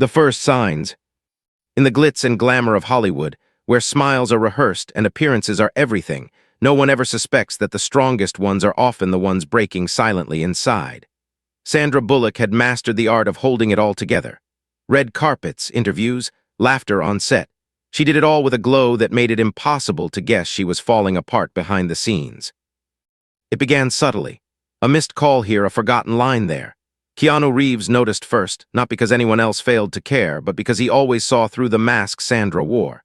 The first signs. In the glitz and glamour of Hollywood, where smiles are rehearsed and appearances are everything, no one ever suspects that the strongest ones are often the ones breaking silently inside. Sandra Bullock had mastered the art of holding it all together. Red carpets, interviews, laughter on set. She did it all with a glow that made it impossible to guess she was falling apart behind the scenes. It began subtly. A missed call here, a forgotten line there. Keanu Reeves noticed first, not because anyone else failed to care, but because he always saw through the mask Sandra wore.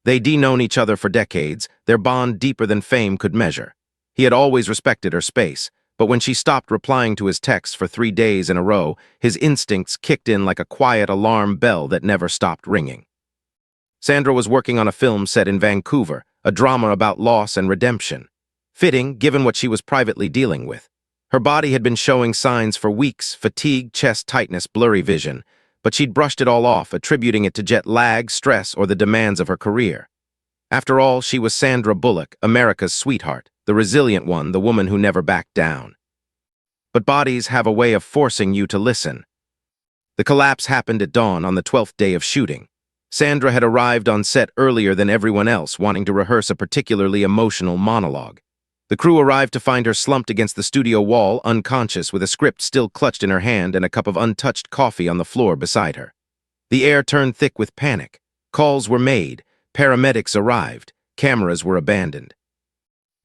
They'd known each other for decades, their bond deeper than fame could measure. He had always respected her space, but when she stopped replying to his texts for 3 days in a row, his instincts kicked in like a quiet alarm bell that never stopped ringing. Sandra was working on a film set in Vancouver, a drama about loss and redemption. Fitting, given what she was privately dealing with. Her body had been showing signs for weeks, fatigue, chest tightness, blurry vision, but she'd brushed it all off, attributing it to jet lag, stress, or the demands of her career. After all, she was Sandra Bullock, America's sweetheart, the resilient one, the woman who never backed down. But bodies have a way of forcing you to listen. The collapse happened at dawn on the 12th day of shooting. Sandra had arrived on set earlier than everyone else, wanting to rehearse a particularly emotional monologue. The crew arrived to find her slumped against the studio wall, unconscious, with a script still clutched in her hand and a cup of untouched coffee on the floor beside her. The air turned thick with panic. Calls were made, paramedics arrived, cameras were abandoned.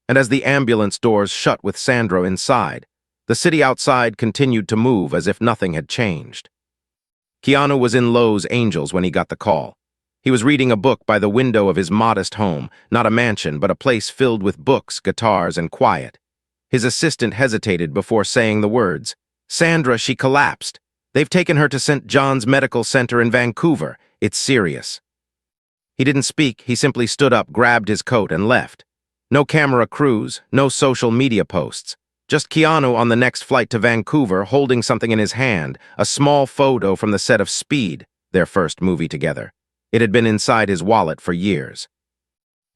And as the ambulance doors shut with Sandra inside, the city outside continued to move as if nothing had changed. Keanu was in Lowe's Angels when he got the call. He was reading a book by the window of his modest home, not a mansion, but a place filled with books, guitars, and quiet. His assistant hesitated before saying the words. "Sandra, she collapsed. They've taken her to St. John's Medical Center in Vancouver. It's serious." He didn't speak, he simply stood up, grabbed his coat, and left. No camera crews, no social media posts. Just Keanu on the next flight to Vancouver, holding something in his hand, a small photo from the set of Speed, their first movie together. It had been inside his wallet for years.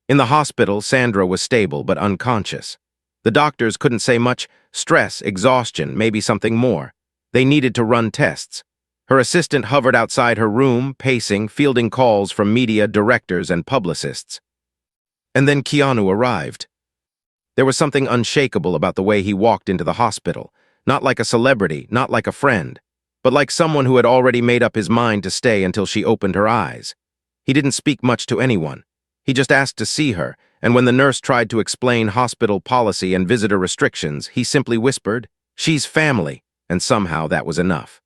In the hospital, Sandra was stable but unconscious. The doctors couldn't say much. Stress, exhaustion, maybe something more. They needed to run tests. Her assistant hovered outside her room, pacing, fielding calls from media, directors, and publicists. And then Keanu arrived. There was something unshakable about the way he walked into the hospital. Not like a celebrity, not like a friend, but like someone who had already made up his mind to stay until she opened her eyes. He didn't speak much to anyone. He just asked to see her, and when the nurse tried to explain hospital policy and visitor restrictions, he simply whispered, "She's family," and somehow that was enough.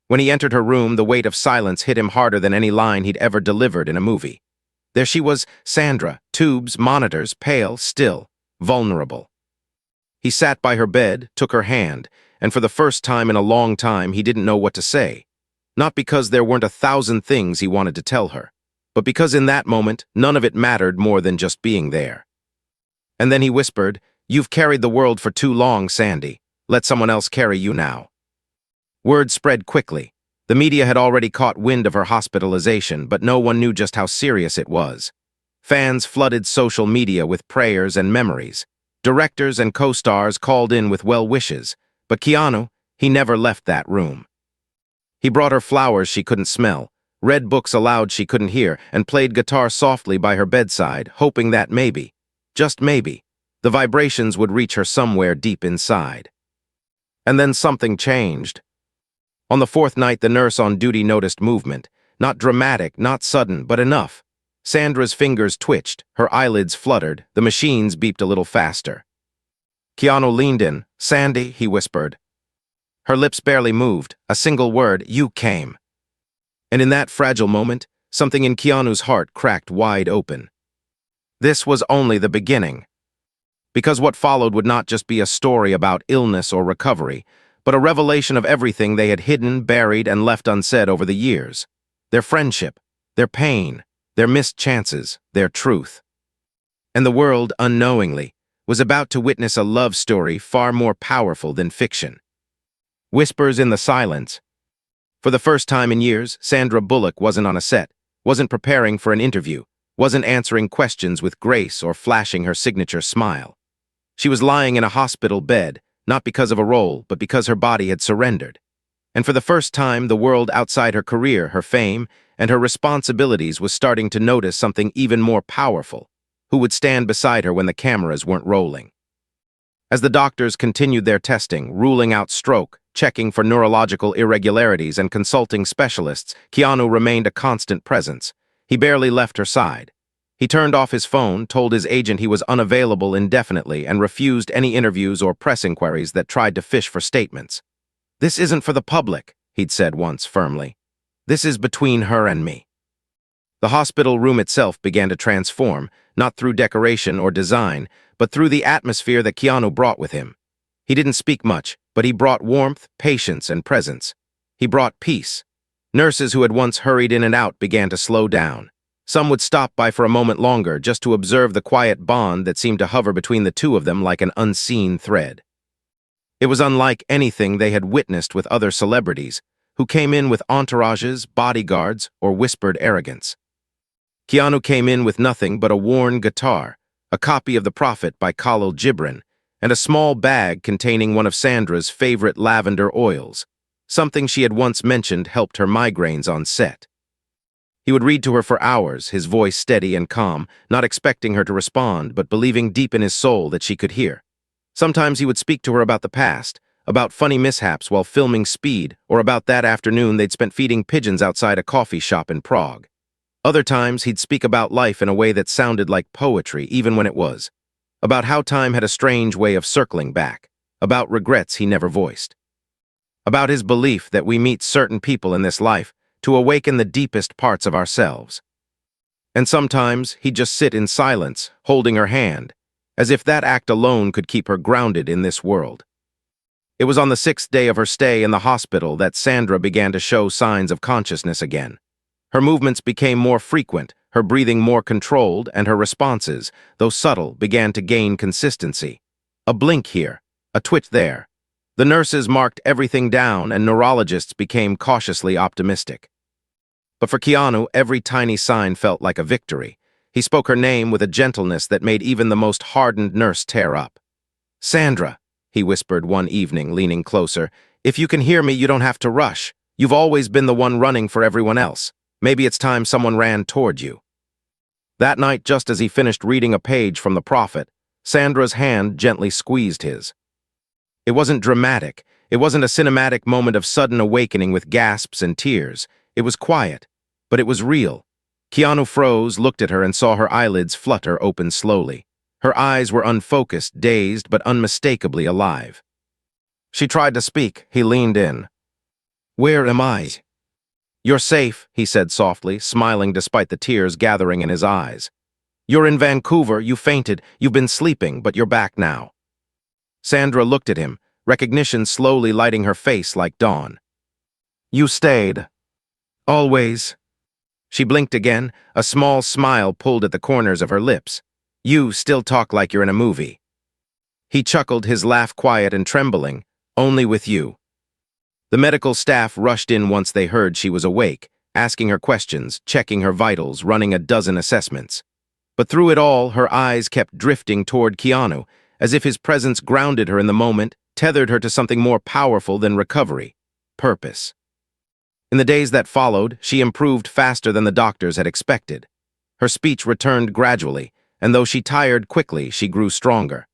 When he entered her room, the weight of silence hit him harder than any line he'd ever delivered in a movie. There she was, Sandra, tubes, monitors, pale, still, vulnerable. He sat by her bed, took her hand, and for the first time in a long time, he didn't know what to say. Not because there weren't 1,000 things he wanted to tell her, but because in that moment, none of it mattered more than just being there. And then he whispered, "You've carried the world for too long, Sandy. Let someone else carry you now." Word spread quickly. The media had already caught wind of her hospitalization, but no one knew just how serious it was. Fans flooded social media with prayers and memories. Directors and co-stars called in with well wishes, but Keanu, he never left that room. He brought her flowers she couldn't smell, read books aloud she couldn't hear, and played guitar softly by her bedside, hoping that maybe, just maybe, the vibrations would reach her somewhere deep inside. And then something changed. On the 4th night, the nurse on duty noticed movement. Not dramatic, not sudden, but enough. Sandra's fingers twitched, her eyelids fluttered, the machines beeped a little faster. Keanu leaned in. "Sandy," he whispered. Her lips barely moved, a single word, "You came." And in that fragile moment, something in Keanu's heart cracked wide open. This was only the beginning. Because what followed would not just be a story about illness or recovery, but a revelation of everything they had hidden, buried, and left unsaid over the years. Their friendship, their pain, their missed chances, their truth. And the world, unknowingly, was about to witness a love story far more powerful than fiction. Whispers in the silence. For the first time in years, Sandra Bullock wasn't on a set, wasn't preparing for an interview, wasn't answering questions with grace or flashing her signature smile. She was lying in a hospital bed, not because of a role, but because her body had surrendered. And for the first time, the world outside her career, her fame, and her responsibilities was starting to notice something even more powerful: who would stand beside her when the cameras weren't rolling. As the doctors continued their testing, ruling out stroke, checking for neurological irregularities, and consulting specialists, Keanu remained a constant presence. He barely left her side. He turned off his phone, told his agent he was unavailable indefinitely, and refused any interviews or press inquiries that tried to fish for statements. "This isn't for the public," he'd said once firmly. "This is between her and me." The hospital room itself began to transform, not through decoration or design, but through the atmosphere that Keanu brought with him. He didn't speak much, but he brought warmth, patience, and presence. He brought peace. Nurses who had once hurried in and out began to slow down. Some would stop by for a moment longer just to observe the quiet bond that seemed to hover between the two of them like an unseen thread. It was unlike anything they had witnessed with other celebrities, who came in with entourages, bodyguards, or whispered arrogance. Keanu came in with nothing but a worn guitar, a copy of The Prophet by Khalil Gibran, and a small bag containing one of Sandra's favorite lavender oils, something she had once mentioned helped her migraines on set. He would read to her for hours, his voice steady and calm, not expecting her to respond, but believing deep in his soul that she could hear. Sometimes he would speak to her about the past, about funny mishaps while filming Speed, or about that afternoon they'd spent feeding pigeons outside a coffee shop in Prague. Other times he'd speak about life in a way that sounded like poetry, even when it was. About how time had a strange way of circling back. About regrets he never voiced. About his belief that we meet certain people in this life to awaken the deepest parts of ourselves. And sometimes he'd just sit in silence, holding her hand, as if that act alone could keep her grounded in this world. It was on the 6th day of her stay in the hospital that Sandra began to show signs of consciousness again. Her movements became more frequent, her breathing more controlled, and her responses, though subtle, began to gain consistency. A blink here, a twitch there. The nurses marked everything down, and neurologists became cautiously optimistic. But for Keanu, every tiny sign felt like a victory. He spoke her name with a gentleness that made even the most hardened nurse tear up. "Sandra," he whispered one evening, leaning closer, "if you can hear me, you don't have to rush. You've always been the one running for everyone else. Maybe it's time someone ran toward you." That night, just as he finished reading a page from The Prophet, Sandra's hand gently squeezed his. It wasn't dramatic. It wasn't a cinematic moment of sudden awakening with gasps and tears. It was quiet, but it was real. Keanu froze, looked at her, and saw her eyelids flutter open slowly. Her eyes were unfocused, dazed, but unmistakably alive. She tried to speak. He leaned in. "Where am I?" "You're safe," he said softly, smiling despite the tears gathering in his eyes. "You're in Vancouver. You fainted. You've been sleeping, but you're back now." Sandra looked at him, recognition slowly lighting her face like dawn. "You stayed." "Always." She blinked again, a small smile pulled at the corners of her lips. "You still talk like you're in a movie." He chuckled, his laugh quiet and trembling. "Only with you." The medical staff rushed in once they heard she was awake, asking her questions, checking her vitals, running a dozen assessments. But through it all, her eyes kept drifting toward Keanu, as if his presence grounded her in the moment, tethered her to something more powerful than recovery: purpose. In the days that followed, she improved faster than the doctors had expected. Her speech returned gradually, and though she tired quickly, she grew stronger.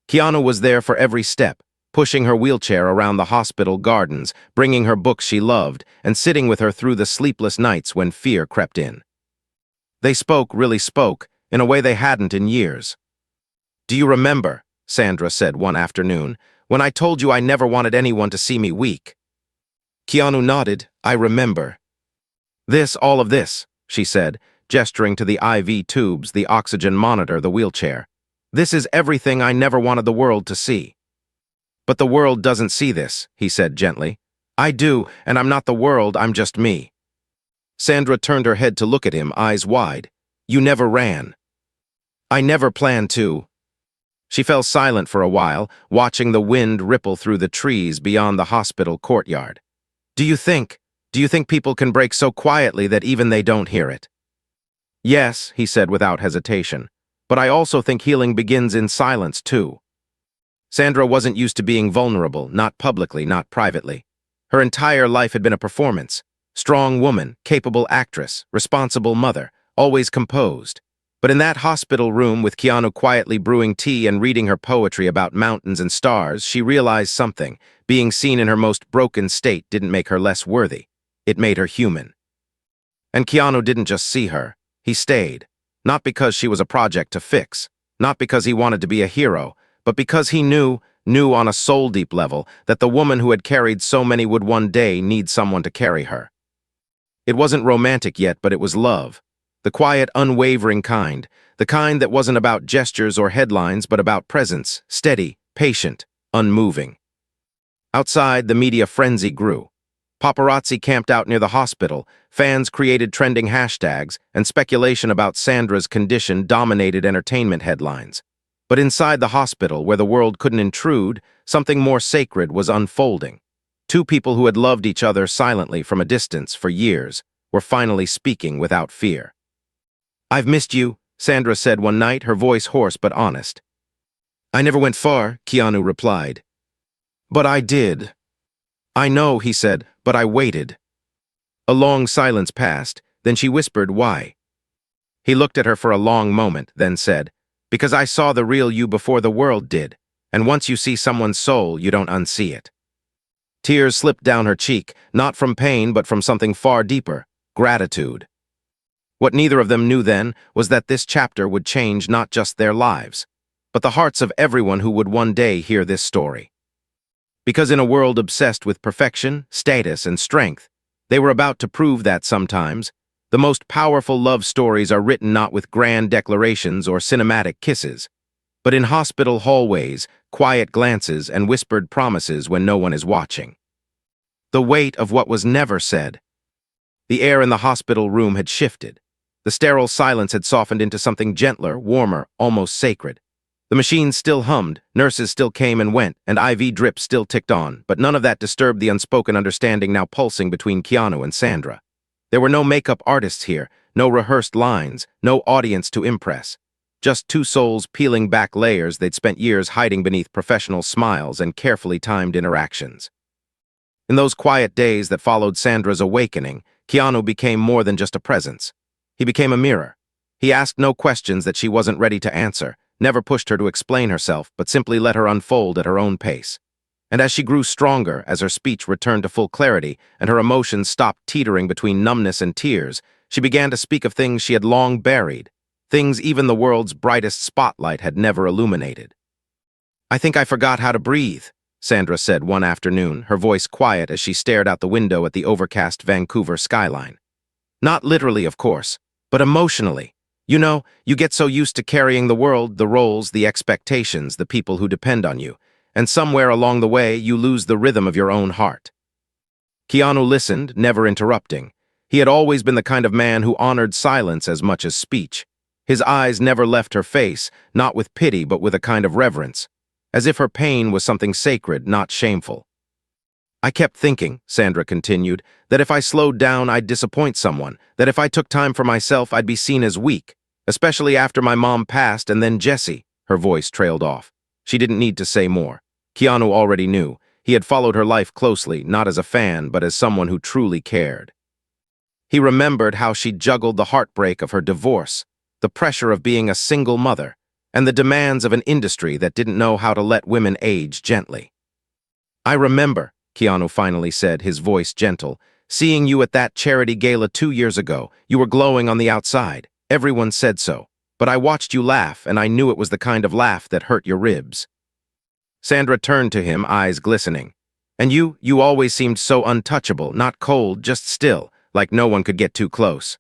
Keanu was there for every step, pushing her wheelchair around the hospital gardens, bringing her books she loved, and sitting with her through the sleepless nights when fear crept in. They really spoke, in a way they hadn't in years. "Do you remember," Sandra said one afternoon, "when I told you I never wanted anyone to see me weak?" Keanu nodded. "I remember." All of this," she said, gesturing to the IV tubes, the oxygen monitor, the wheelchair. "This is everything I never wanted the world to see." "But the world doesn't see this," he said gently. "I do, and I'm not the world, I'm just me." Sandra turned her head to look at him, eyes wide. "You never ran." "I never planned to." She fell silent for a while, watching the wind ripple through the trees beyond the hospital courtyard. Do you think people can break so quietly that even they don't hear it?" "Yes," he said without hesitation. "But I also think healing begins in silence, too." Sandra wasn't used to being vulnerable, not publicly, not privately. Her entire life had been a performance. Strong woman, capable actress, responsible mother, always composed. But in that hospital room with Keanu quietly brewing tea and reading her poetry about mountains and stars, she realized something. Being seen in her most broken state didn't make her less worthy. It made her human. And Keanu didn't just see her. He stayed. Not because she was a project to fix. Not because he wanted to be a hero. But because he knew on a soul-deep level, that the woman who had carried so many would one day need someone to carry her. It wasn't romantic yet, but it was love. The quiet, unwavering kind. The kind that wasn't about gestures or headlines, but about presence, steady, patient, unmoving. Outside, the media frenzy grew. Paparazzi camped out near the hospital, fans created trending hashtags, and speculation about Sandra's condition dominated entertainment headlines. But inside the hospital, where the world couldn't intrude, something more sacred was unfolding. Two people who had loved each other silently from a distance for years were finally speaking without fear. "I've missed you," Sandra said one night, her voice hoarse but honest. "I never went far," Keanu replied. "But I did." "I know," he said, "but I waited." A long silence passed, then she whispered, "Why?" He looked at her for a long moment, then said, "Because I saw the real you before the world did, and once you see someone's soul, you don't unsee it." Tears slipped down her cheek, not from pain but from something far deeper, gratitude. What neither of them knew then was that this chapter would change not just their lives, but the hearts of everyone who would one day hear this story. Because in a world obsessed with perfection, status, and strength, they were about to prove that sometimes, the most powerful love stories are written not with grand declarations or cinematic kisses, but in hospital hallways, quiet glances, and whispered promises when no one is watching. The weight of what was never said. The air in the hospital room had shifted. The sterile silence had softened into something gentler, warmer, almost sacred. The machines still hummed, nurses still came and went, and IV drips still ticked on, but none of that disturbed the unspoken understanding now pulsing between Keanu and Sandra. There were no makeup artists here, no rehearsed lines, no audience to impress. Just two souls peeling back layers they'd spent years hiding beneath professional smiles and carefully timed interactions. In those quiet days that followed Sandra's awakening, Keanu became more than just a presence. He became a mirror. He asked no questions that she wasn't ready to answer, never pushed her to explain herself, but simply let her unfold at her own pace. And as she grew stronger, as her speech returned to full clarity, and her emotions stopped teetering between numbness and tears, she began to speak of things she had long buried, things even the world's brightest spotlight had never illuminated. "I think I forgot how to breathe," Sandra said one afternoon, her voice quiet as she stared out the window at the overcast Vancouver skyline. "Not literally, of course, but emotionally. You know, you get so used to carrying the world, the roles, the expectations, the people who depend on you, and somewhere along the way you lose the rhythm of your own heart." Keanu listened, never interrupting. He had always been the kind of man who honored silence as much as speech. His eyes never left her face, not with pity but with a kind of reverence, as if her pain was something sacred, not shameful. "I kept thinking," Sandra continued, "that if I slowed down I'd disappoint someone, that if I took time for myself I'd be seen as weak, especially after my mom passed and then Jessie." Her voice trailed off. She didn't need to say more. Keanu already knew. He had followed her life closely, not as a fan, but as someone who truly cared. He remembered how she juggled the heartbreak of her divorce, the pressure of being a single mother, and the demands of an industry that didn't know how to let women age gently. "I remember," Keanu finally said, his voice gentle, "seeing you at that charity gala 2 years ago. You were glowing on the outside. Everyone said so. But I watched you laugh, and I knew it was the kind of laugh that hurt your ribs." Sandra turned to him, eyes glistening. "And you always seemed so untouchable, not cold, just still, like no one could get too close."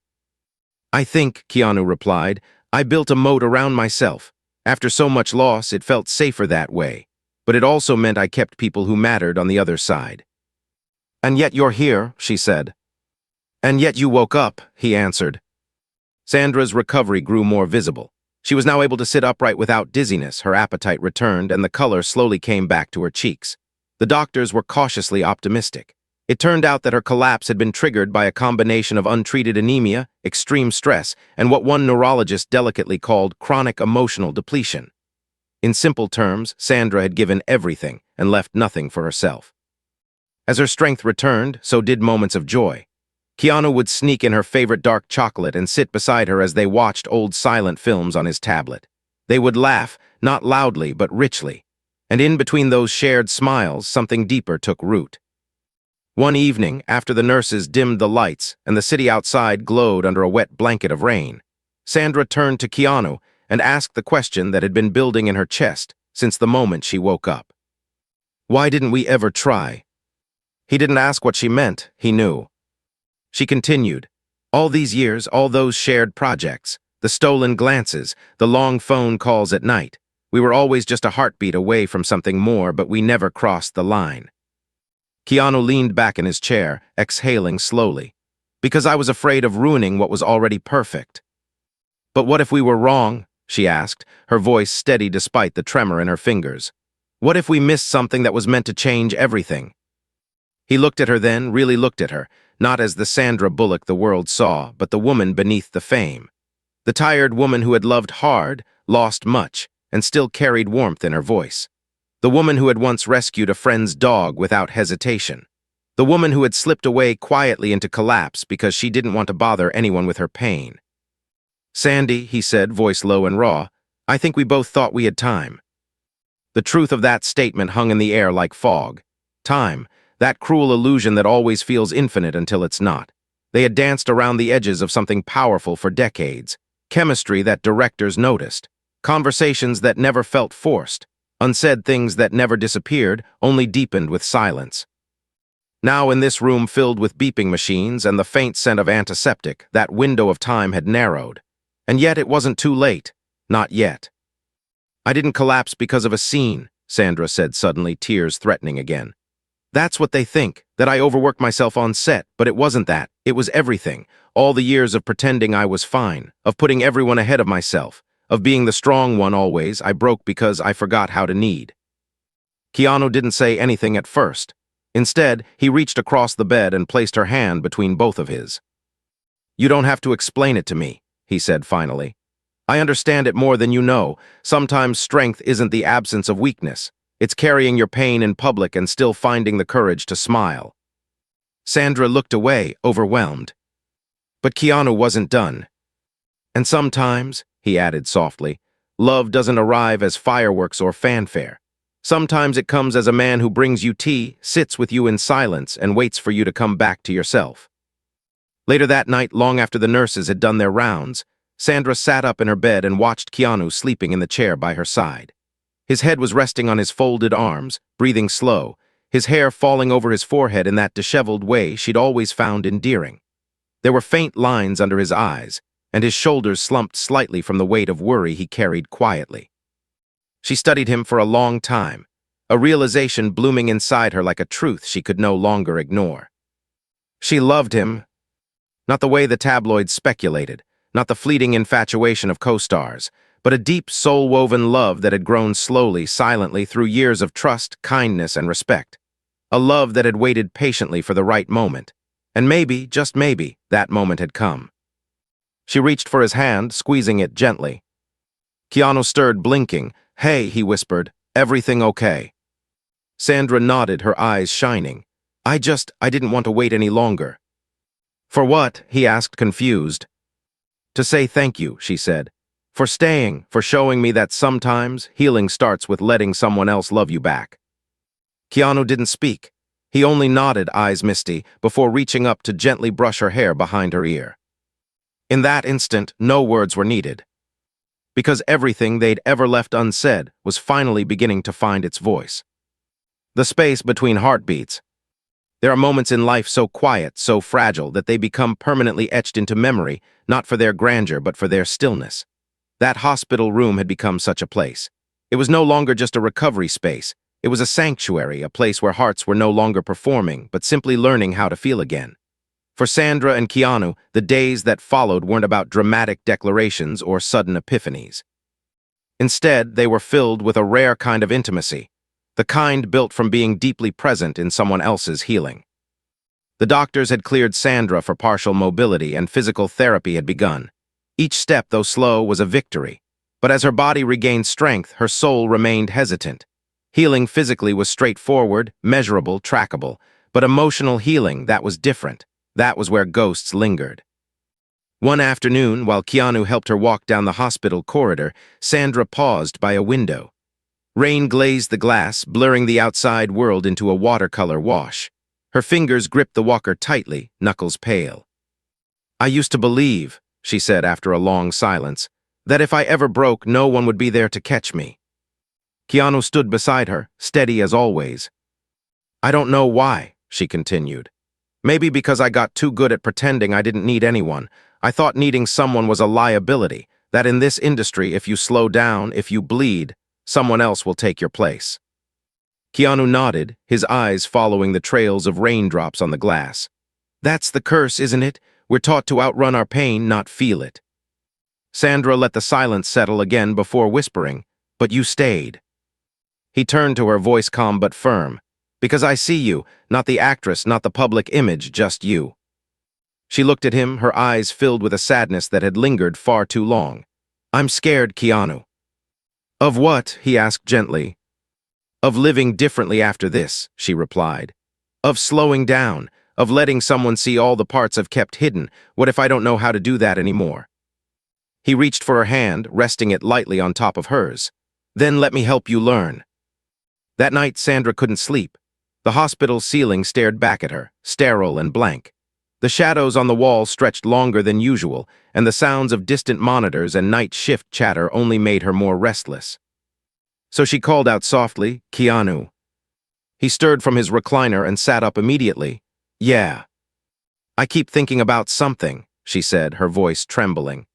"I think," Keanu replied, "I built a moat around myself. After so much loss, it felt safer that way. But it also meant I kept people who mattered on the other side." "And yet you're here," she said. "And yet you woke up," he answered. Sandra's recovery grew more visible. She was now able to sit upright without dizziness, her appetite returned, and the color slowly came back to her cheeks. The doctors were cautiously optimistic. It turned out that her collapse had been triggered by a combination of untreated anemia, extreme stress, and what one neurologist delicately called chronic emotional depletion. In simple terms, Sandra had given everything and left nothing for herself. As her strength returned, so did moments of joy. Keanu would sneak in her favorite dark chocolate and sit beside her as they watched old silent films on his tablet. They would laugh, not loudly but richly. And in between those shared smiles, something deeper took root. One evening, after the nurses dimmed the lights and the city outside glowed under a wet blanket of rain, Sandra turned to Keanu and asked the question that had been building in her chest since the moment she woke up. Why didn't we ever try? He didn't ask what she meant, he knew. She continued, all these years, all those shared projects, the stolen glances, the long phone calls at night, we were always just a heartbeat away from something more, but we never crossed the line. Keanu leaned back in his chair, exhaling slowly. Because I was afraid of ruining what was already perfect. But what if we were wrong? She asked, her voice steady despite the tremor in her fingers. What if we missed something that was meant to change everything? He looked at her then, really looked at her, not as the Sandra Bullock the world saw, but the woman beneath the fame. The tired woman who had loved hard, lost much, and still carried warmth in her voice. The woman who had once rescued a friend's dog without hesitation. The woman who had slipped away quietly into collapse because she didn't want to bother anyone with her pain. Sandy, he said, voice low and raw, I think we both thought we had time. The truth of that statement hung in the air like fog. Time, that cruel illusion that always feels infinite until it's not. They had danced around the edges of something powerful for decades. Chemistry that directors noticed. Conversations that never felt forced. Unsaid things that never disappeared, only deepened with silence. Now in this room filled with beeping machines and the faint scent of antiseptic, that window of time had narrowed. And yet it wasn't too late. Not yet. I didn't collapse because of a scene, Sandra said suddenly, tears threatening again. That's what they think, that I overworked myself on set, but it wasn't that. It was everything. All the years of pretending I was fine, of putting everyone ahead of myself, of being the strong one always. I broke because I forgot how to need. Keanu didn't say anything at first. Instead, he reached across the bed and placed her hand between both of his. You don't have to explain it to me, he said finally. I understand it more than you know. Sometimes strength isn't the absence of weakness. It's carrying your pain in public and still finding the courage to smile. Sandra looked away, overwhelmed. But Keanu wasn't done. And sometimes, he added softly, love doesn't arrive as fireworks or fanfare. Sometimes it comes as a man who brings you tea, sits with you in silence, and waits for you to come back to yourself. Later that night, long after the nurses had done their rounds, Sandra sat up in her bed and watched Keanu sleeping in the chair by her side. His head was resting on his folded arms, breathing slow, his hair falling over his forehead in that disheveled way she'd always found endearing. There were faint lines under his eyes, and his shoulders slumped slightly from the weight of worry he carried quietly. She studied him for a long time, a realization blooming inside her like a truth she could no longer ignore. She loved him, not the way the tabloids speculated, not the fleeting infatuation of co-stars, but a deep, soul-woven love that had grown slowly, silently through years of trust, kindness, and respect. A love that had waited patiently for the right moment. And maybe, just maybe, that moment had come. She reached for his hand, squeezing it gently. Keanu stirred, blinking. Hey, he whispered, everything okay? Sandra nodded, her eyes shining. I didn't want to wait any longer. For what? He asked, confused. To say thank you, she said. For staying, for showing me that sometimes healing starts with letting someone else love you back. Keanu didn't speak. He only nodded, eyes misty, before reaching up to gently brush her hair behind her ear. In that instant, no words were needed. Because everything they'd ever left unsaid was finally beginning to find its voice. The space between heartbeats. There are moments in life so quiet, so fragile, that they become permanently etched into memory, not for their grandeur, but for their stillness. That hospital room had become such a place. It was no longer just a recovery space. It was a sanctuary, a place where hearts were no longer performing, but simply learning how to feel again. For Sandra and Keanu, the days that followed weren't about dramatic declarations or sudden epiphanies. Instead, they were filled with a rare kind of intimacy, the kind built from being deeply present in someone else's healing. The doctors had cleared Sandra for partial mobility and physical therapy had begun. Each step, though slow, was a victory. But as her body regained strength, her soul remained hesitant. Healing physically was straightforward, measurable, trackable, But emotional healing, that was different. That was where ghosts lingered. One afternoon, while Keanu helped her walk down the hospital corridor, Sandra paused by a window. Rain glazed the glass, blurring the outside world into a watercolor wash. Her fingers gripped the walker tightly, knuckles pale. "I used to believe," she said after a long silence, "that if I ever broke, no one would be there to catch me." Keanu stood beside her, steady as always. "I don't know why," she continued. "Maybe because I got too good at pretending I didn't need anyone. I thought needing someone was a liability, that in this industry, if you slow down, if you bleed, someone else will take your place." Keanu nodded, his eyes following the trails of raindrops on the glass. "That's the curse, isn't it? We're taught to outrun our pain, not feel it." Sandra let the silence settle again before whispering, "But you stayed." He turned to her, voice calm but firm. "Because I see you, not the actress, not the public image, just you." She looked at him, her eyes filled with a sadness that had lingered far too long. "I'm scared, Keanu." "Of what?" he asked gently. "Of living differently after this," she replied. "Of slowing down, of letting someone see all the parts I've kept hidden. What if I don't know how to do that anymore?" He reached for her hand, resting it lightly on top of hers. "Then let me help you learn." That night, Sandra couldn't sleep. The hospital ceiling stared back at her, sterile and blank. The shadows on the wall stretched longer than usual, and the sounds of distant monitors and night shift chatter only made her more restless. So she called out softly, "Keanu." He stirred from his recliner and sat up immediately. "Yeah." "I keep thinking about something," she said, her voice trembling.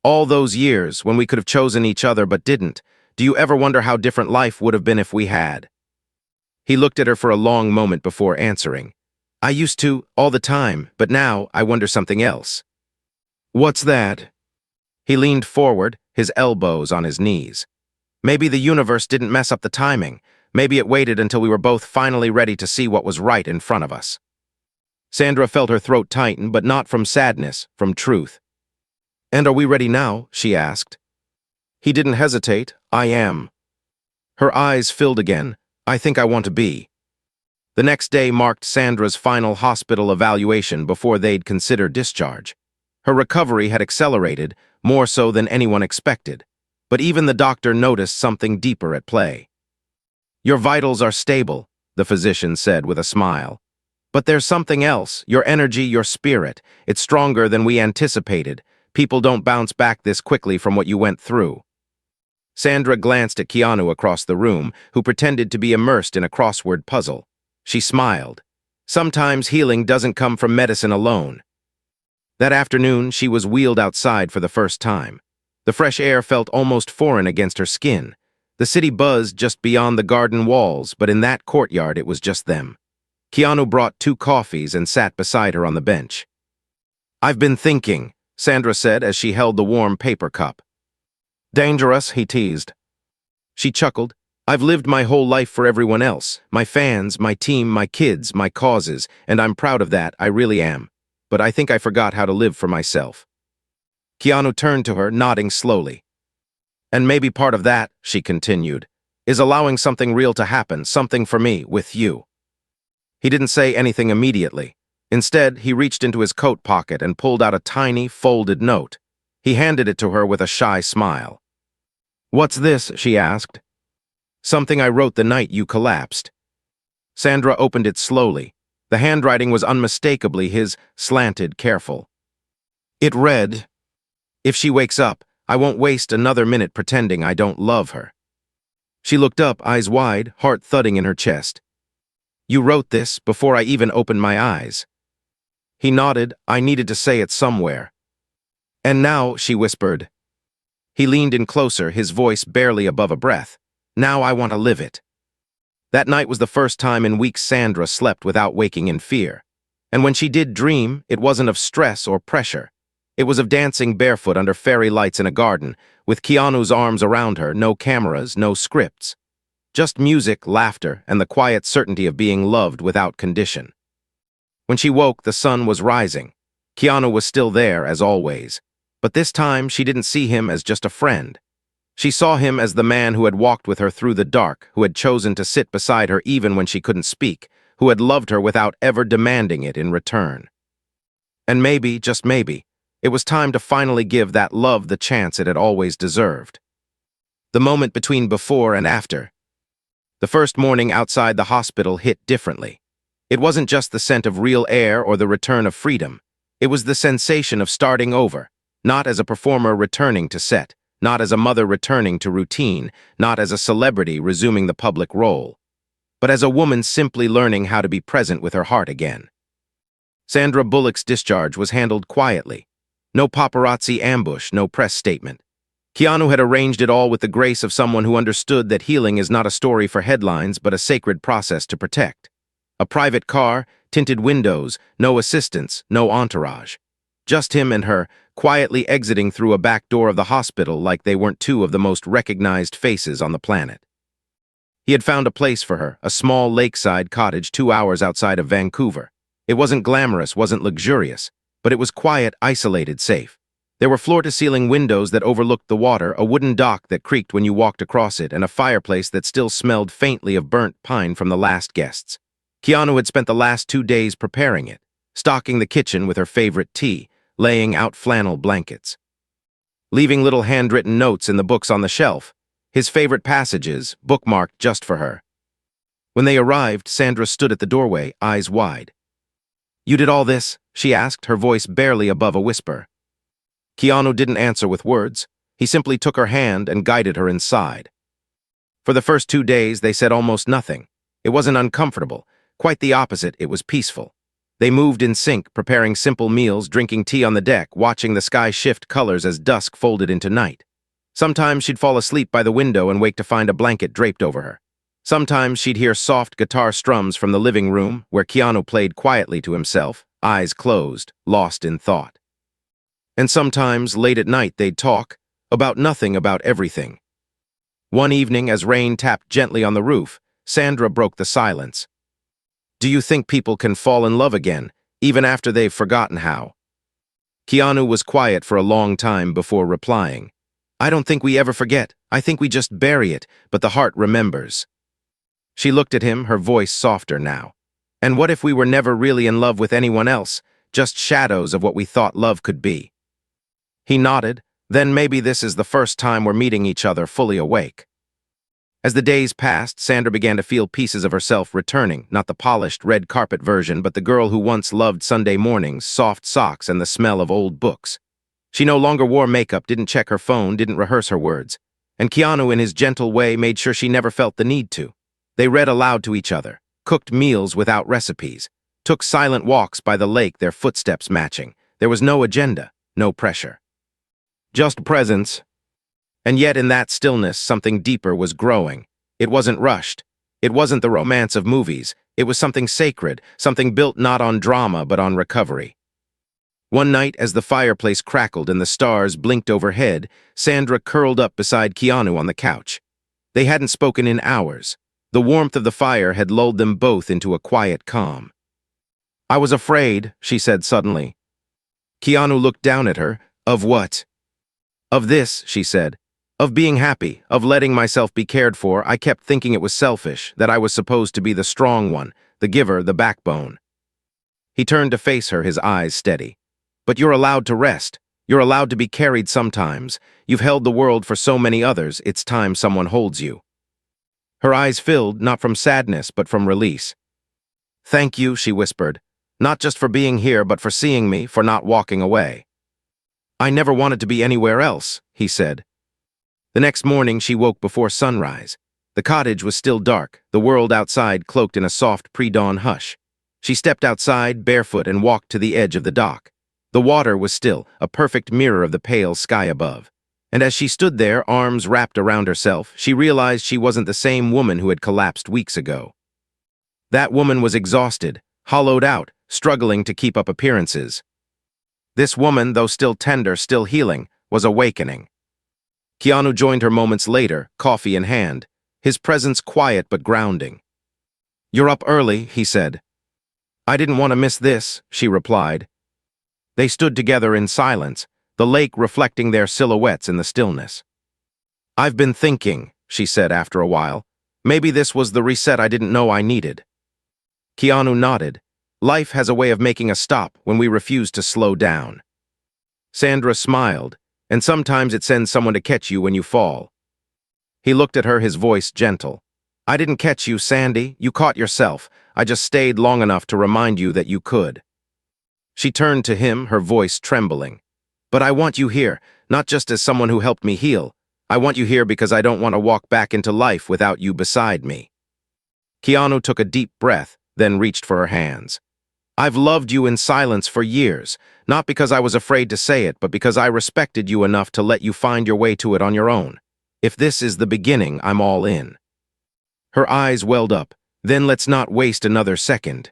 "All those years, when we could have chosen each other but didn't, do you ever wonder how different life would have been if we had?" He looked at her for a long moment before answering. "I used to, all the time, but now I wonder something else." "What's that?" He leaned forward, his elbows on his knees. "Maybe the universe didn't mess up the timing. Maybe it waited until we were both finally ready to see what was right in front of us." Sandra felt her throat tighten, but not from sadness, from truth. "And are we ready now?" she asked. He didn't hesitate. "I am." Her eyes filled again. "I think I want to be." The next day marked Sandra's final hospital evaluation before they'd consider discharge. Her recovery had accelerated, more so than anyone expected. But even the doctor noticed something deeper at play. "Your vitals are stable," the physician said with a smile. "But there's something else, your energy, your spirit. It's stronger than we anticipated. People don't bounce back this quickly from what you went through." Sandra glanced at Keanu across the room, who pretended to be immersed in a crossword puzzle. She smiled. Sometimes healing doesn't come from medicine alone. That afternoon, she was wheeled outside for the first time. The fresh air felt almost foreign against her skin. The city buzzed just beyond the garden walls, but in that courtyard it was just them. Keanu brought 2 coffees and sat beside her on the bench. "I've been thinking," Sandra said as she held the warm paper cup. "Dangerous?" he teased. She chuckled. "I've lived my whole life for everyone else, my fans, my team, my kids, my causes, and I'm proud of that, I really am. But I think I forgot how to live for myself." Keanu turned to her, nodding slowly. "And maybe part of that," she continued, "is allowing something real to happen, something for me, with you." He didn't say anything immediately. Instead, he reached into his coat pocket and pulled out a tiny, folded note. He handed it to her with a shy smile. "What's this?" she asked. "Something I wrote the night you collapsed." Sandra opened it slowly. The handwriting was unmistakably his, slanted, careful. It read, "If she wakes up, I won't waste another minute pretending I don't love her." She looked up, eyes wide, heart thudding in her chest. "You wrote this before I even opened my eyes." He nodded. "I needed to say it somewhere." "And now," she whispered. He leaned in closer, his voice barely above a breath. "Now I want to live it." That night was the first time in weeks Sandra slept without waking in fear. And when she did dream, it wasn't of stress or pressure. It was of dancing barefoot under fairy lights in a garden, with Keanu's arms around her, no cameras, no scripts. Just music, laughter, and the quiet certainty of being loved without condition. When she woke, the sun was rising. Keanu was still there, as always. But this time, she didn't see him as just a friend. She saw him as the man who had walked with her through the dark, who had chosen to sit beside her even when she couldn't speak, who had loved her without ever demanding it in return. And maybe, just maybe, it was time to finally give that love the chance it had always deserved. The moment between before and after. The first morning outside the hospital hit differently. It wasn't just the scent of real air or the return of freedom. It was the sensation of starting over, not as a performer returning to set, not as a mother returning to routine, not as a celebrity resuming the public role, but as a woman simply learning how to be present with her heart again. Sandra Bullock's discharge was handled quietly. No paparazzi ambush, no press statement. Keanu had arranged it all with the grace of someone who understood that healing is not a story for headlines but a sacred process to protect. A private car, tinted windows, no assistants, no entourage. Just him and her, quietly exiting through a back door of the hospital like they weren't two of the most recognized faces on the planet. He had found a place for her, a small lakeside cottage 2 hours outside of Vancouver. It wasn't glamorous, wasn't luxurious, but it was quiet, isolated, safe. There were floor-to-ceiling windows that overlooked the water, a wooden dock that creaked when you walked across it, and a fireplace that still smelled faintly of burnt pine from the last guests. Keanu had spent the last 2 days preparing it, stocking the kitchen with her favorite tea, laying out flannel blankets, leaving little handwritten notes in the books on the shelf, his favorite passages, bookmarked just for her. When they arrived, Sandra stood at the doorway, eyes wide. "You did all this?" she asked, her voice barely above a whisper. Keanu didn't answer with words. He simply took her hand and guided her inside. For the first 2 days, they said almost nothing. It wasn't uncomfortable. Quite the opposite, it was peaceful. They moved in sync, preparing simple meals, drinking tea on the deck, watching the sky shift colors as dusk folded into night. Sometimes she'd fall asleep by the window and wake to find a blanket draped over her. Sometimes she'd hear soft guitar strums from the living room, where Keanu played quietly to himself, eyes closed, lost in thought. And sometimes, late at night, they'd talk, about nothing, about everything. One evening, as rain tapped gently on the roof, Sandra broke the silence. "Do you think people can fall in love again, even after they've forgotten how?" Keanu was quiet for a long time before replying. "I don't think we ever forget. I think we just bury it, but the heart remembers." She looked at him, her voice softer now. "And what if we were never really in love with anyone else, just shadows of what we thought love could be?" He nodded. "Then maybe this is the first time we're meeting each other fully awake." As the days passed, Sandra began to feel pieces of herself returning, not the polished red carpet version, but the girl who once loved Sunday mornings, soft socks, and the smell of old books. She no longer wore makeup, didn't check her phone, didn't rehearse her words. And Keanu, in his gentle way, made sure she never felt the need to. They read aloud to each other, cooked meals without recipes, took silent walks by the lake, their footsteps matching. There was no agenda, no pressure. Just presence. And yet in that stillness, something deeper was growing. It wasn't rushed. It wasn't the romance of movies. It was something sacred, something built not on drama but on recovery. One night, as the fireplace crackled and the stars blinked overhead, Sandra curled up beside Keanu on the couch. They hadn't spoken in hours. The warmth of the fire had lulled them both into a quiet calm. "I was afraid," she said suddenly. Keanu looked down at her. "Of what?" "Of this," she said. "Of being happy, of letting myself be cared for. I kept thinking it was selfish, that I was supposed to be the strong one, the giver, the backbone." He turned to face her, his eyes steady. "But you're allowed to rest. You're allowed to be carried sometimes. You've held the world for so many others. It's time someone holds you." Her eyes filled, not from sadness, but from release. "Thank you," she whispered. "Not just for being here, but for seeing me, for not walking away." "I never wanted to be anywhere else," he said. The next morning, she woke before sunrise. The cottage was still dark, the world outside cloaked in a soft pre-dawn hush. She stepped outside, barefoot, and walked to the edge of the dock. The water was still, a perfect mirror of the pale sky above. And as she stood there, arms wrapped around herself, she realized she wasn't the same woman who had collapsed weeks ago. That woman was exhausted, hollowed out, struggling to keep up appearances. This woman, though still tender, still healing, was awakening. Keanu joined her moments later, coffee in hand, his presence quiet but grounding. "You're up early," he said. "I didn't want to miss this," she replied. They stood together in silence, the lake reflecting their silhouettes in the stillness. "I've been thinking," she said after a while. "Maybe this was the reset I didn't know I needed." Keanu nodded. Life has a way of making us stop when we refuse to slow down. Sandra smiled, and sometimes it sends someone to catch you when you fall. He looked at her, his voice gentle. I didn't catch you, Sandy. You caught yourself. I just stayed long enough to remind you that you could. She turned to him, her voice trembling. But I want you here, not just as someone who helped me heal. I want you here because I don't want to walk back into life without you beside me. Keanu took a deep breath, then reached for her hands. I've loved you in silence for years, not because I was afraid to say it, but because I respected you enough to let you find your way to it on your own. If this is the beginning, I'm all in. Her eyes welled up. Then let's not waste another second.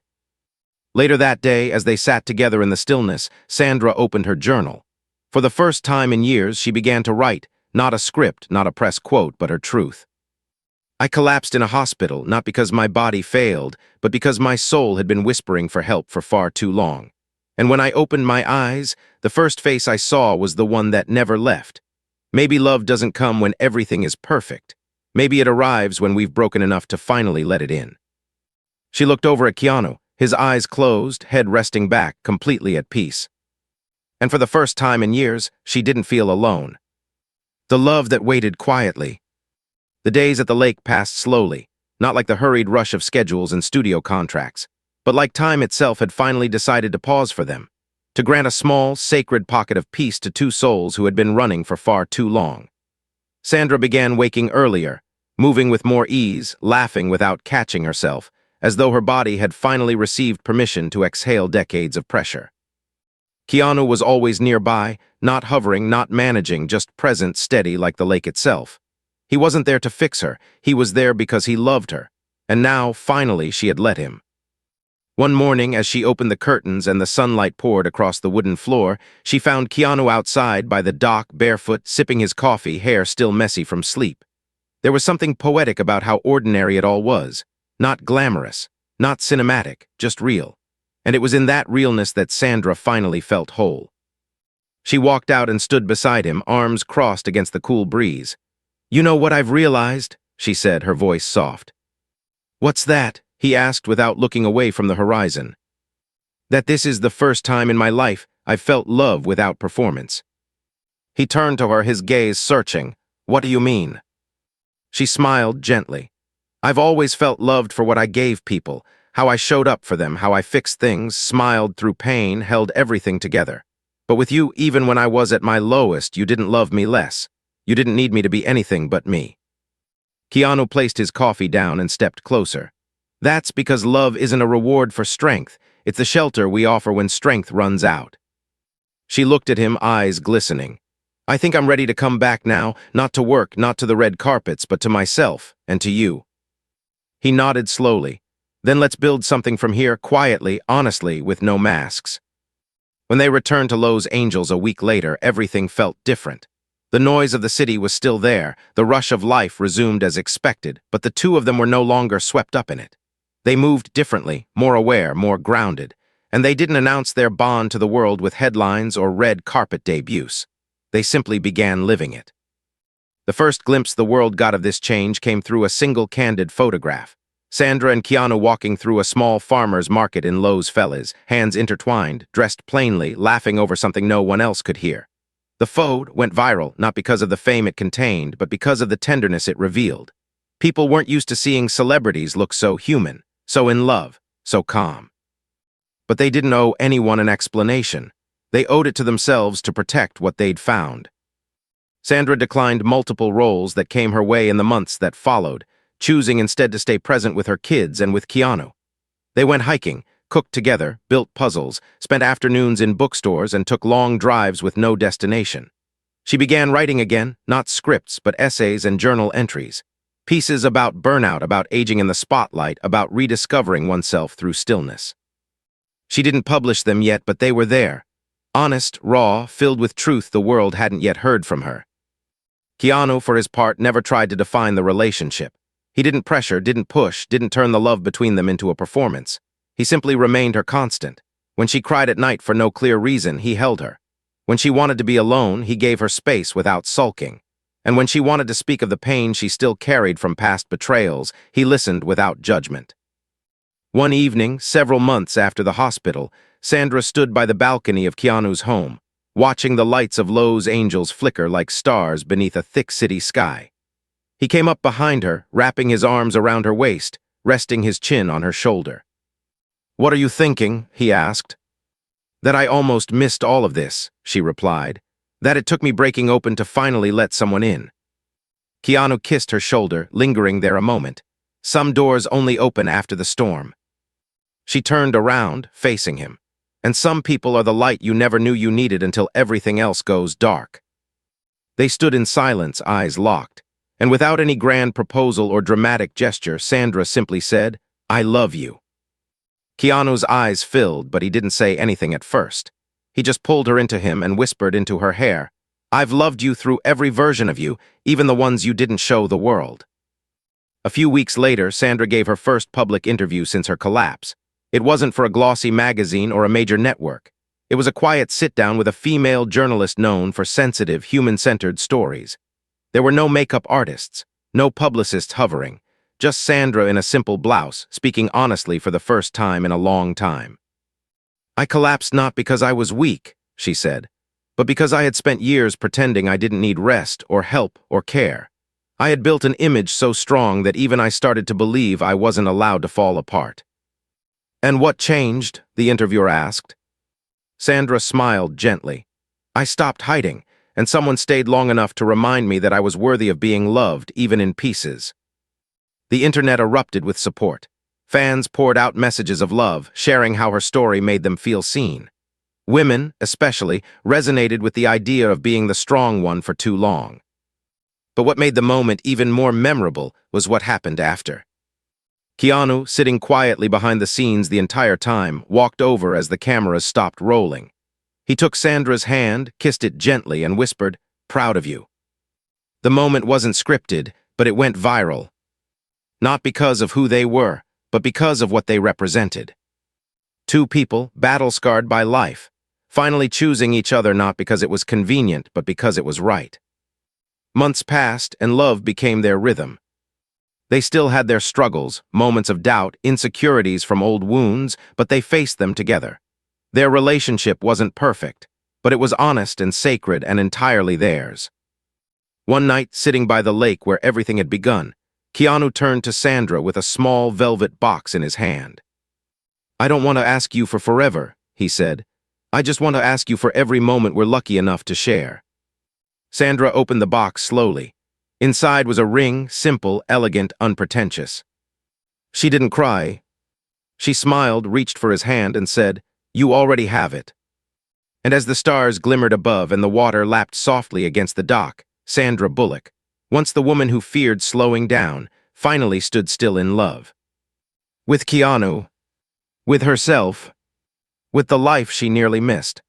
Later that day, as they sat together in the stillness, Sandra opened her journal. For the first time in years, she began to write, not a script, not a press quote, but her truth. I collapsed in a hospital, not because my body failed, but because my soul had been whispering for help for far too long. And when I opened my eyes, the first face I saw was the one that never left. Maybe love doesn't come when everything is perfect. Maybe it arrives when we've broken enough to finally let it in. She looked over at Keanu, his eyes closed, head resting back, completely at peace. And for the first time in years, she didn't feel alone. The love that waited quietly. The days at the lake passed slowly, not like the hurried rush of schedules and studio contracts, but like time itself had finally decided to pause for them, to grant a small, sacred pocket of peace to two souls who had been running for far too long. Sandra began waking earlier, moving with more ease, laughing without catching herself, as though her body had finally received permission to exhale decades of pressure. Keanu was always nearby, not hovering, not managing, just present, steady like the lake itself. He wasn't there to fix her, he was there because he loved her, and now, finally, she had let him. One morning, as she opened the curtains and the sunlight poured across the wooden floor, she found Keanu outside by the dock, barefoot, sipping his coffee, hair still messy from sleep. There was something poetic about how ordinary it all was. Not glamorous, not cinematic, just real. And it was in that realness that Sandra finally felt whole. She walked out and stood beside him, arms crossed against the cool breeze. You know what I've realized? She said, her voice soft. What's that? He asked without looking away from the horizon. That this is the first time in my life I've felt love without performance. He turned to her, his gaze searching. What do you mean? She smiled gently. I've always felt loved for what I gave people, how I showed up for them, how I fixed things, smiled through pain, held everything together. But with you, even when I was at my lowest, you didn't love me less. You didn't need me to be anything but me. Keanu placed his coffee down and stepped closer. That's because love isn't a reward for strength. It's the shelter we offer when strength runs out. She looked at him, eyes glistening. I think I'm ready to come back now, not to work, not to the red carpets, but to myself and to you. He nodded slowly. Then let's build something from here, quietly, honestly, with no masks. When they returned to Los Angeles a week later, everything felt different. The noise of the city was still there, the rush of life resumed as expected, but the two of them were no longer swept up in it. They moved differently, more aware, more grounded, and they didn't announce their bond to the world with headlines or red carpet debuts. They simply began living it. The first glimpse the world got of this change came through a single candid photograph. Sandra and Keanu walking through a small farmer's market in Los Feliz, hands intertwined, dressed plainly, laughing over something no one else could hear. The photo went viral, not because of the fame it contained, but because of the tenderness it revealed. People weren't used to seeing celebrities look so human, so in love, so calm. But they didn't owe anyone an explanation. They owed it to themselves to protect what they'd found. Sandra declined multiple roles that came her way in the months that followed, choosing instead to stay present with her kids and with Keanu. They went hiking, cooked together, built puzzles, spent afternoons in bookstores, and took long drives with no destination. She began writing again, not scripts, but essays and journal entries. Pieces about burnout, about aging in the spotlight, about rediscovering oneself through stillness. She didn't publish them yet, but they were there. Honest, raw, filled with truth the world hadn't yet heard from her. Keanu, for his part, never tried to define the relationship. He didn't pressure, didn't push, didn't turn the love between them into a performance. He simply remained her constant. When she cried at night for no clear reason, he held her. When she wanted to be alone, he gave her space without sulking. And when she wanted to speak of the pain she still carried from past betrayals, he listened without judgment. One evening, several months after the hospital, Sandra stood by the balcony of Keanu's home, watching the lights of Los Angeles flicker like stars beneath a thick city sky. He came up behind her, wrapping his arms around her waist, resting his chin on her shoulder. "What are you thinking?" he asked. "That I almost missed all of this," she replied. "That it took me breaking open to finally let someone in." Keanu kissed her shoulder, lingering there a moment. Some doors only open after the storm. She turned around, facing him. And some people are the light you never knew you needed until everything else goes dark. They stood in silence, eyes locked. And without any grand proposal or dramatic gesture, Sandra simply said, "I love you." Keanu's eyes filled, but he didn't say anything at first. He just pulled her into him and whispered into her hair, "I've loved you through every version of you, even the ones you didn't show the world." A few weeks later, Sandra gave her first public interview since her collapse. It wasn't for a glossy magazine or a major network. It was a quiet sit-down with a female journalist known for sensitive, human-centered stories. There were no makeup artists, no publicists hovering, just Sandra in a simple blouse, speaking honestly for the first time in a long time. "I collapsed not because I was weak," she said, "but because I had spent years pretending I didn't need rest or help or care. I had built an image so strong that even I started to believe I wasn't allowed to fall apart." "And what changed?" the interviewer asked. Sandra smiled gently. "I stopped hiding, and someone stayed long enough to remind me that I was worthy of being loved, even in pieces." The internet erupted with support. Fans poured out messages of love, sharing how her story made them feel seen. Women, especially, resonated with the idea of being the strong one for too long. But what made the moment even more memorable was what happened after. Keanu, sitting quietly behind the scenes the entire time, walked over as the cameras stopped rolling. He took Sandra's hand, kissed it gently, and whispered, "Proud of you." The moment wasn't scripted, but it went viral. Not because of who they were, but because of what they represented. Two people, battle-scarred by life, finally choosing each other not because it was convenient, but because it was right. Months passed, and love became their rhythm. They still had their struggles, moments of doubt, insecurities from old wounds, but they faced them together. Their relationship wasn't perfect, but it was honest and sacred and entirely theirs. One night, sitting by the lake where everything had begun, Keanu turned to Sandra with a small velvet box in his hand. "I don't want to ask you for forever," he said. "I just want to ask you for every moment we're lucky enough to share." Sandra opened the box slowly. Inside was a ring, simple, elegant, unpretentious. She didn't cry. She smiled, reached for his hand, and said, "You already have it." And as the stars glimmered above and the water lapped softly against the dock, Sandra Bullock, once the woman who feared slowing down, finally stood still in love. With Keanu, with herself, with the life she nearly missed.